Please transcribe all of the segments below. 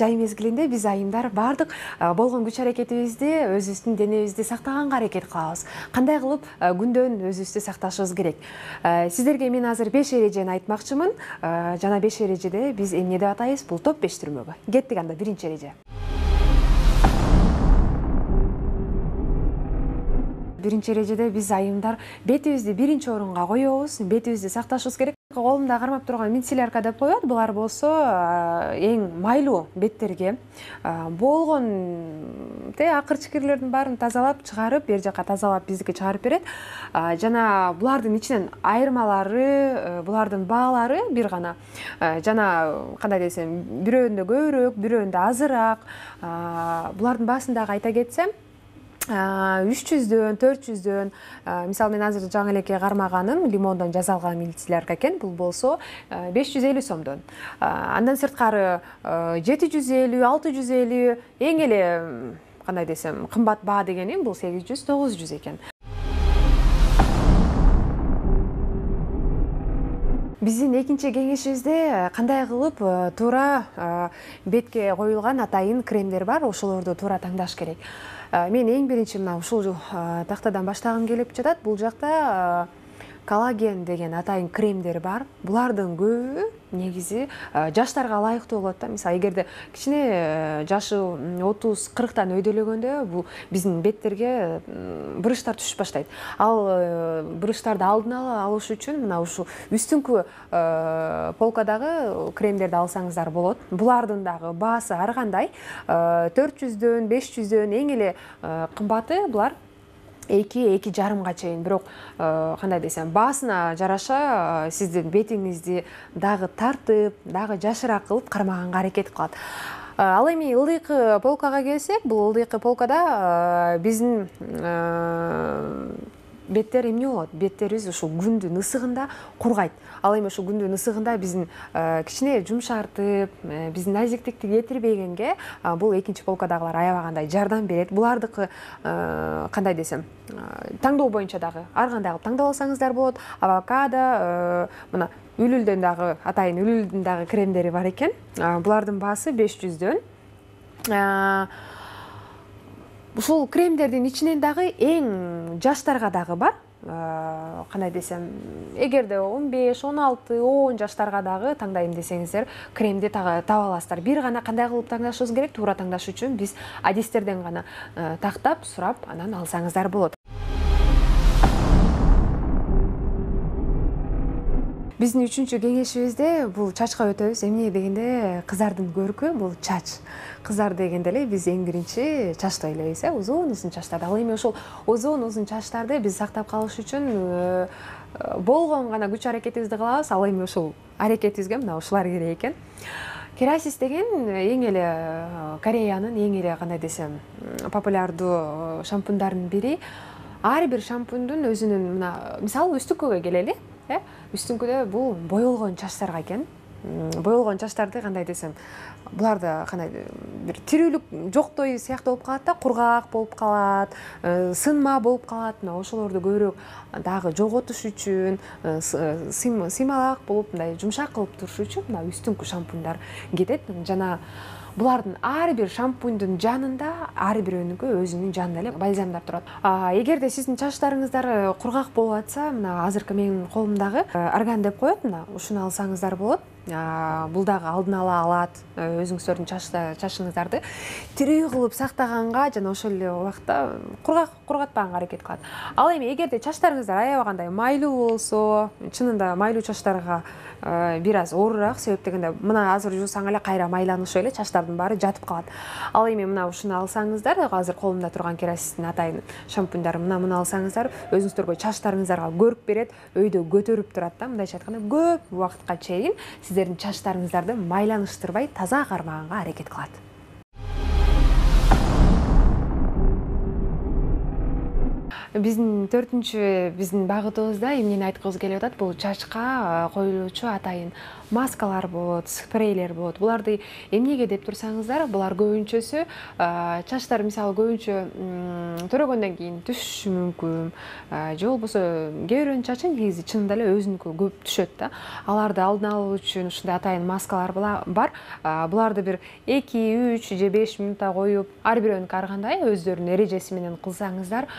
жай мезгилинде биз айымдар баардык болгон күч аракетибизди өзүбүздүн денебизди сактаганга аракет кылабыз. Кандай кылып күндөн өзүбүздү сакташыбыз керек? Сиздерге мен азыр 5 эрежени айтмакчымын. Жана 5 эрежеде биз эмне деп атайбыз? Бул топ 5 түрмөгү. Кеттик анда, биринчи эреже. Биринчи эрежеде биз айымдар бетибизди биринчи орунга коебуз, бетибизди сакташыбыз керек. Колумда кармап турган мицеллярка деп коет. Булар болсо эң майлуу беттерге болгон акыр-чикирлердин баарын тазалап чыгарып, бер жака тазалап биздики чыгарып берет. Жана булардын ичинен айырмалары, булардын баалары бир гана. Жана кандай десем, бирөөндө көбүрөөк, бирөөндө азыраак. Булардын баасын дагы айта кетсем, 300дөн, 400дөн, мисалы мен азыр жаңы элеке кармаганым лимондон жасалган мицеллярка экен. Бул болсо 550 сомдон. Андан сырткары 750, 650, эң эле кандай десем, кымбат баа дегеним бул 800, 900 экен. Биздин экинчи кеңешибизде кандай кылып туура бетке коюлган атайын кремдер бар, ошолорду туура таңдаш керек. Мен эң биринчи мына ушул тактадан баштагым келип жатат. Бул жакта коллаген деген атайын кремдер бар. Булардын көбү негизи жаштарга ылайыктуу болот да. Мисалы, эгерде кичине жашы 30-40тан өйдөлөгөндө бул биздин беттерге брыштар түшүп баштайт. Ал брыштарды алдын ала алыш үчүн мына ушу үстүңкү полкадагы кремдерди алсаңыздар болот. Булардын дагы баасы ар кандай. 400дөн, 500дөн, эң эле кымбаты булар 2-2,5 чейин. Бирок кандай десем, баасына жараша сиздин бетиңизди дагы тартып, дагы жашыраак кылып кармаганга аракет кылат. Ал эми ылдыйкы полкага келсек, бул ылдыйкы полкада биздин беттер эмне болот? Беттерибиз ушул күндүн ысыгында кургайт. Ал эми ушул күндүн ысыгында биздин кичине жумшартып, биздин назиктикти кетирбегенге бул экинчи полкадагылар аябагандай жардам берет. Булардыкы кандай десем, таңдоо боюнча дагы ар кандай кылып таңдап алсаңыздар болот. Авокадо, мына үлүлдөн дагы атайын үлүлдүн дагы кремдери бар экен. Булардын баасы 500дөн. Ушул кремдердин ичинен дагы эң жаштарга дагы бар. Кандай десем, эгерде 15, 16, 10 жаштарга дагы таңдайм десеңиздер, кремди таба аласыздар. Бир гана кандай кылып таңдашыбыз керек? Туура таңдаш үчүн биз адистерден гана тактап, сурап, анан алсаңыздар болот. Биздин үчүнчү кеңешибизде бул чачка өтөбүз. Эмне дегенде, кыздардын көркү бул чач. Кыздар дегенде эле биз эң биринчи чачты ойлойбуз, узун чачтарды. Ал эми ошол узун чачтарды биз сактап калыш үчүн болгон гана күч аракетибизди кылабыз. Ал эми ушул аракетибизге мына ушулар керек экен. Керасис деген эң эле Кореянын эң эле кандай десем, популярдуу шампундардын бири. Ар бир шампундун өзүнүн, мына мисалы үстүңкүгө келели. Үстүңкүдө бул боелгон чачтарга экен. Боелгон чачтарды кандай десем, буларда кандай бир тирүүлүк жоктой сыяктуу болуп калат да, кургак болуп калат, сынма болуп калат. Мына ошолорду көбүрөөк дагы жоготуш үчүн, сыймалаак болуп, мындай жумшак кылып туруш үчүн мына үстүңкү шампундар кетет. Жана булардын ар бир шампундун жанында ар бирөөнүкү өзүнүн жанында эле бальзамдар турат. Эгерде сиздин чачтарыңыздар кургак болуп атса, мына азыркы менин колумдагы арган деп коет, мына ушуну алсаңыздар болот. Бул дагы алдын ала алат өзүңүздөрдүн чачыңыздарды тирүү кылып сактаганга жана ошол эле убакта кургатпаганга аракет кылат. Ал эми эгерде чачтарыңыздар аябагандай майлуу болсо, чынында майлуу чачтарга бир аз оорураак, себеп дегенде мына азыр жуусаң эле кайра майланышып эле чачтардын баары жатып калат. Ал эми мына ушуну алсаңыздар, азыр колумда турган Керасистин атайын шампундары, муну алсаңыздар өзүңүздөргө чачтарыңыздарга көрк берет, өйдө көтөрүп турат да. Мындайча айтканда көп убакытка чейин сиздердин чачтарыңыздарды майланыштырбай таза кармаганга аракет кылат. биздин биздин багытыбызда эмнени айткыбыз келип атат, бул чачка коюлуучу атайын маскалар болот, спрейлер болот. Буларды эмнеге деп турсаңыздар, булар көбүнчөсү чачтар мисалы көбүнчө төрөгөндөн кийин түшүшү мүмкүн, же болбосо кээ бирөөнүн чачы негизи чынында эле өзүнүкү көп түшөт да. Аларды алдын алуу үчүн ушундай атайын маскалар бар. Буларды бир 2, 3 же 5 мүнөттө коюп, ар бирөөнүкү ар кандай өздөрүнүн эрежеси менен кылсаңыздар,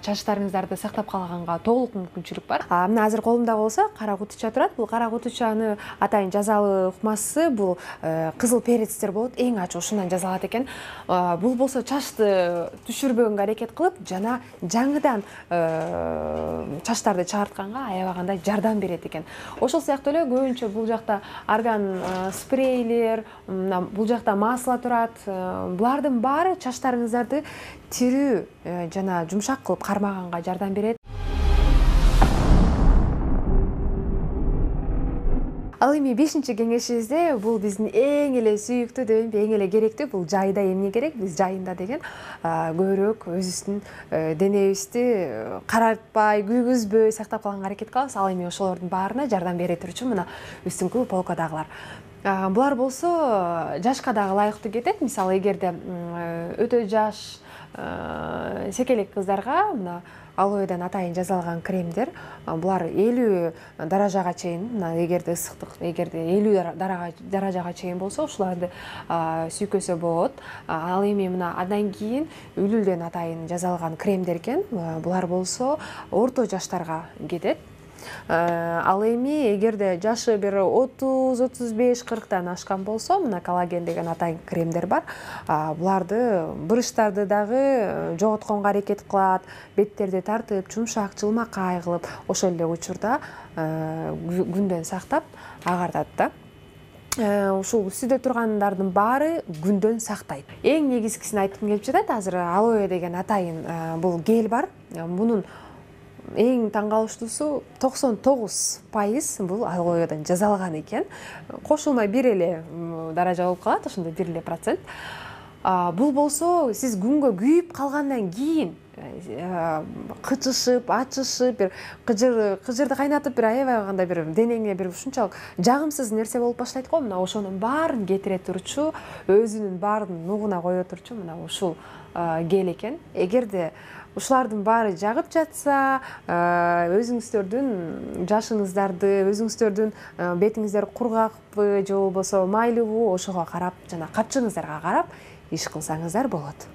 чачтарыңыздарды сактап калганга толук мүмкүнчүлүк бар. Мына азыр колумда болсо кара кутуча турат. Бул кара кутучаны атайын жазалы ыкмасы бул кызыл перецтер болот, эң ачык ушундан жасалат экен. Бул болсо чачты түшүрбөгөнгө аракет кылып, жана жаңыдан чачтарды чыгартканга аябагандай жардам берет экен. Ошол сыяктуу эле көбүнчө бул жакта арган спрейлер, бул жакта масло турат. Булардын баары чачтарыңыздарды тирүү жана жумшак кылып кармаганга жардам берет. Ал эми 5-кеңешибизде бул биздин эң эле сүйүктүү деп эң эле керектүү, бул жайда эмне керек? Биз жайында деген көбүрөөк өзүбүздүн денебизди каратпай, күйгүзбөй сактап калганга аракет кылабыз. Ал эми ошолордун баарына жардам бере турчу мына үстүңкү полкадагылар. Булар болсо жашка дагы ылайыктуу кетет. Мисалы эгерде өтө жаш секелек кыздарга мына алоэдан атайын жасалган кремдер, булар 50 даражага чейин, мына эгерде ысыктык, эгерде 50 даражага чейин болсо, ушуларды сүйкөсө болот. Ал эми мына андан кийин үлүлдөн атайын жасалган кремдер экен. Булар болсо орто жаштарга кетет. Ал эми эгерде жашы бир 30, 35, 40тан ашкан болсо, мына коллаген деген атайын кремдер бар. Буларды брыштарды дагы жоготконго аракет кылат, беттерди тартып, жумшак, жылмакай кылып, ошол эле учурда күндөн сактап агартат да. Ушул үстүдө тургандардын баары күндөн сактайт. Эң негизгисин айткым келип жатат. Азыр алоэ деген атайын бул гель бар. Мунун эң таң калыштуусу 99% бул алоэдан жасалган экен. Кошулмай бир эле даража болуп калат, ошондой бир эле процент. Бул болсо сиз күнгө күйүп калгандан кийин кычышып, ачышып, бир кыжырды кайнатып, бир аябай кандай бир денеңе бир ушунчалык жагымсыз нерсе болуп баштайт го. Мына ошонун баарын кетире турчу, өзүнүн баарын нугуна кое турчу мына ушул гель экен. Эгерде ушулардын баары жагып жатса, өзүңүздөрдүн жашыңыздарды, өзүңүздөрдүн бетиңиздер кургакпы же болбосо майлыбы, ошого карап жана капчыгыңыздарга карап иш кылсаңыздар болот.